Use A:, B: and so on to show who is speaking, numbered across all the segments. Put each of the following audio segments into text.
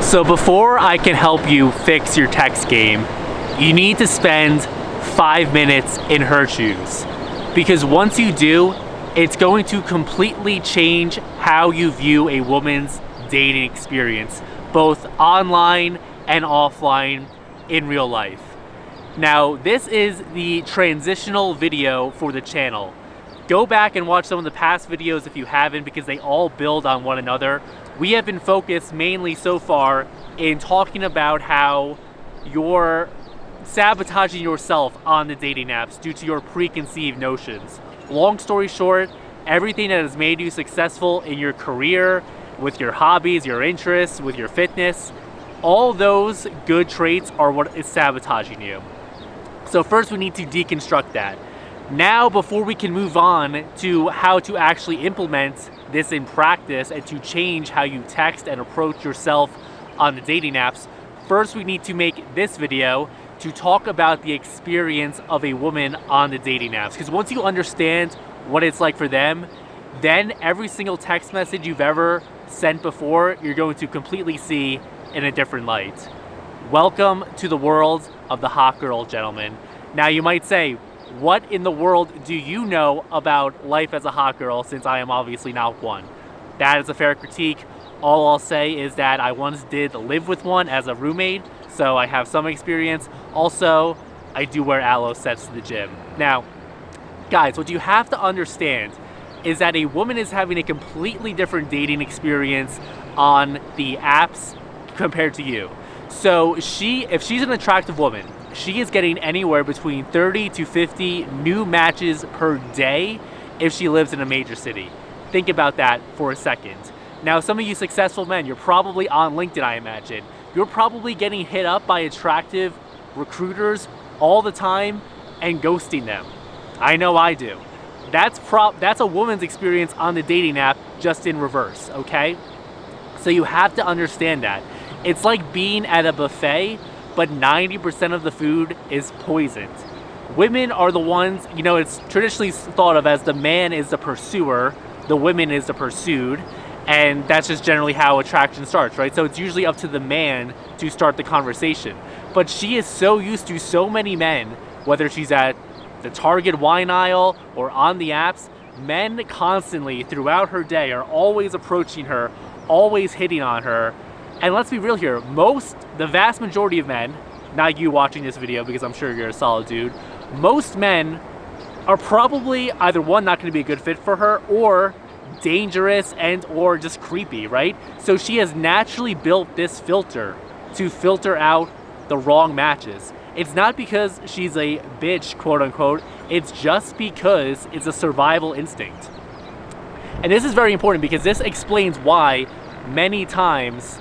A: So before I can help you fix your text game, you need to spend 5 minutes in her shoes. Because once you do, it's going to completely change how you view a woman's dating experience, both online and offline in real life. Now, this is the transitional video for the channel. Go back and watch some of the past videos if you haven't, because they all build on one another. We have been focused mainly so far in talking about how you're sabotaging yourself on the dating apps due to your preconceived notions. Long story short, everything that has made you successful in your career, with your hobbies, your interests, with your fitness, all those good traits are what is sabotaging you. So first we need to deconstruct that. Now, before we can move on to how to actually implement this in practice and to change how you text and approach yourself on the dating apps, first we need to make this video to talk about the experience of a woman on the dating apps. Because once you understand what it's like for them, then every single text message you've ever sent before, you're going to completely see in a different light. Welcome to the world of the hot girl, gentlemen. Now you might say, what in the world do you know about life as a hot girl, since I am obviously not one? That is a fair critique. All I'll say is that I once did live with one as a roommate, so I have some experience. Also, I do wear aloe sets to the gym. Now, guys, what you have to understand is that a woman is having a completely different dating experience on the apps compared to you. So if she's an attractive woman, she is getting anywhere between 30 to 50 new matches per day if she lives in a major city. Think about that for a second. Now, some of you successful men, you're probably on LinkedIn, I imagine. You're probably getting hit up by attractive recruiters all the time and ghosting them. I know I do. That's a woman's experience on the dating app, just in reverse, okay? So you have to understand that. It's like being at a buffet, but 90% of the food is poisoned. Women are the ones, it's traditionally thought of as the man is the pursuer, the woman is the pursued, and that's just generally how attraction starts, right? So it's usually up to the man to start the conversation. But she is so used to so many men, whether she's at the Target wine aisle or on the apps, men constantly throughout her day are always approaching her, always hitting on her. And let's be real here, the vast majority of men, not you watching this video because I'm sure you're a solid dude, most men are probably either one, not going to be a good fit for her, or dangerous and or just creepy, right? So she has naturally built this filter to filter out the wrong matches. It's not because she's a bitch, quote unquote, it's just because it's a survival instinct. And this is very important because this explains why many times,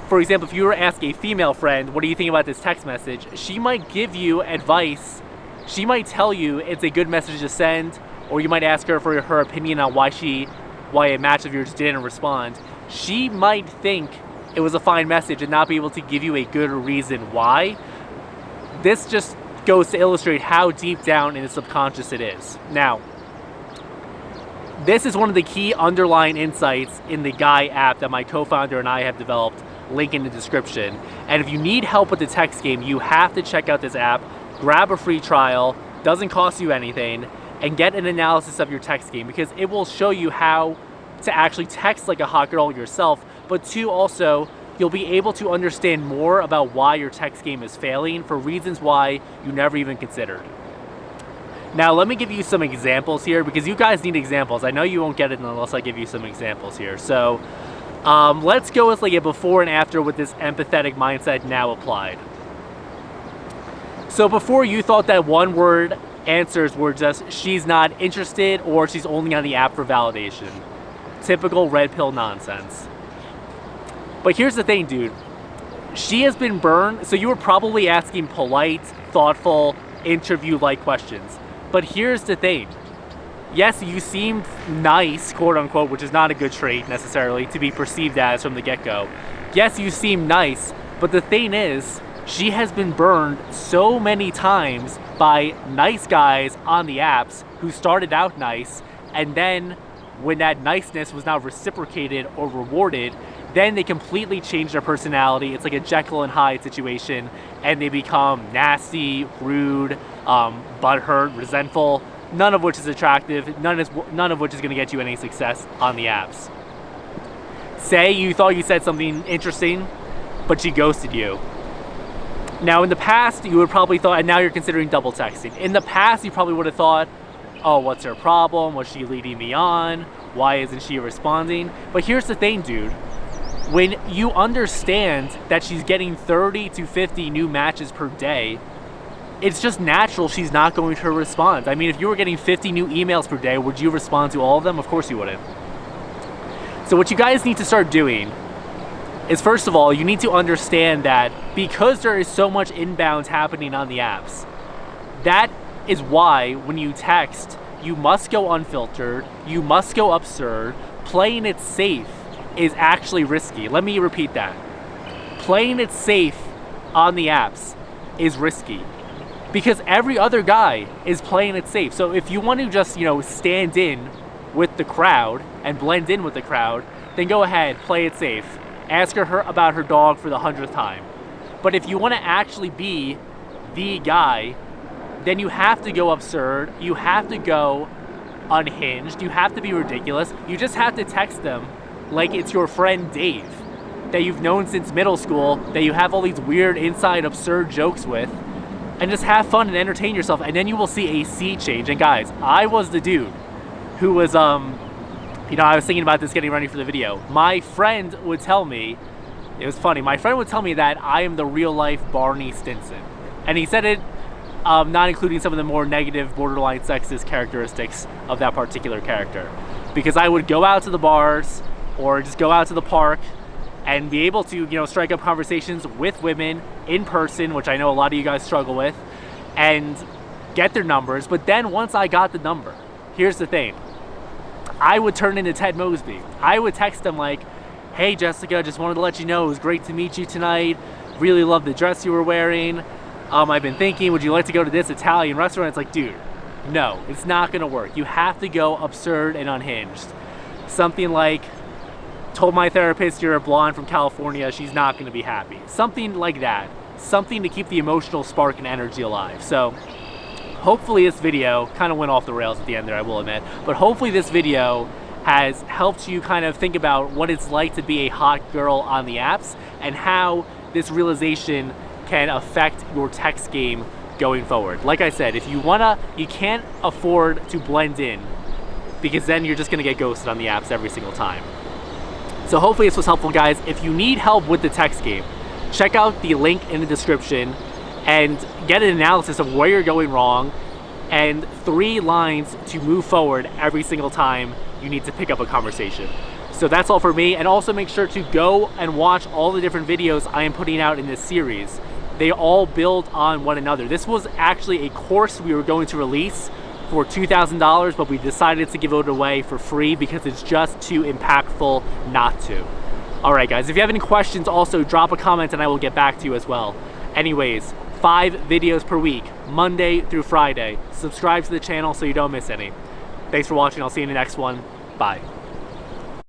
A: for example, if you were to ask a female friend, what do you think about this text message? She might give you advice. She might tell you it's a good message to send, or you might ask her for her opinion on why a match of yours didn't respond. She might think it was a fine message and not be able to give you a good reason why. This just goes to illustrate how deep down in the subconscious it is. Now, this is one of the key underlying insights in the Guy app that my co-founder and I have developed, link in the description. And if you need help with the text game, you have to check out this app, grab a free trial, doesn't cost you anything, and get an analysis of your text game, because it will show you how to actually text like a hot girl yourself, but two, also, you'll be able to understand more about why your text game is failing for reasons why you never even considered. Now, let me give you some examples here, because you guys need examples. I know you won't get it unless I give you some examples here. So let's go with like a before and after with this empathetic mindset now applied. So before, you thought that one word answers were just she's not interested or she's only on the app for validation. Typical red pill nonsense. But here's the thing, dude. She has been burned, so you were probably asking polite, thoughtful, interview-like questions. But here's the thing. Yes, you seemed nice, quote unquote, which is not a good trait necessarily to be perceived as from the get-go. Yes, you seem nice, but the thing is, she has been burned so many times by nice guys on the apps who started out nice, and then when that niceness was not reciprocated or rewarded, then they completely change their personality. It's like a Jekyll and Hyde situation, and they become nasty, rude, butthurt, resentful, none of which is attractive, none of which is going to get you any success on the apps. Say you thought you said something interesting, but she ghosted you. Now in the past, you would probably thought, and now you're considering double texting. In the past, you probably would have thought, oh, what's her problem? Was she leading me on? Why isn't she responding? But here's the thing, dude. When you understand that she's getting 30 to 50 new matches per day, it's just natural she's not going to respond. I mean, if you were getting 50 new emails per day, would you respond to all of them? Of course you wouldn't. So what you guys need to start doing is, first of all, you need to understand that because there is so much inbound happening on the apps, that is why when you text, you must go unfiltered, you must go absurd. Playing it safe is actually risky. Let me repeat that. Playing it safe on the apps is risky because every other guy is playing it safe. So if you want to just, stand in with the crowd and blend in with the crowd, then go ahead, play it safe. Ask her about her dog for the 100th time. But if you want to actually be the guy, then you have to go absurd, you have to go unhinged, you have to be ridiculous. You just have to text them like it's your friend Dave that you've known since middle school, that you have all these weird inside absurd jokes with, and just have fun and entertain yourself, and then you will see a sea change. And guys, I was the dude who was, I was thinking about this getting ready for the video. My friend would tell me, it was funny, my friend would tell me that I am the real life Barney Stinson. And he said it, not including some of the more negative, borderline sexist characteristics of that particular character. Because I would go out to the bars, or just go out to the park, and be able to, strike up conversations with women in person, which I know a lot of you guys struggle with, and get their numbers. But then once I got the number, here's the thing. I would turn into Ted Mosby. I would text them like, hey Jessica, just wanted to let you know it was great to meet you tonight. Really love the dress you were wearing. I've been thinking, would you like to go to this Italian restaurant? It's like, dude, no, it's not gonna work. You have to go absurd and unhinged. Something like, told my therapist you're a blonde from California, she's not gonna be happy. Something like that. Something to keep the emotional spark and energy alive. So hopefully this video kind of went off the rails at the end there, I will admit, but hopefully this video has helped you kind of think about what it's like to be a hot girl on the apps and how this realization can affect your text game going forward. Like I said, if you can't afford to blend in because then you're just gonna get ghosted on the apps every single time. So hopefully this was helpful, guys. If you need help with the text game, check out the link in the description and get an analysis of where you're going wrong and 3 lines to move forward every single time you need to pick up a conversation. So that's all for me, and also make sure to go and watch all the different videos I am putting out in this series. They all build on one another. This was actually a course we were going to release for $2,000, but we decided to give it away for free because it's just too impactful not to. All right, guys, if you have any questions, also drop a comment and I will get back to you as well. Anyways, 5 videos per week, Monday through Friday. Subscribe to the channel so you don't miss any. Thanks for watching. I'll see you in the next one. Bye.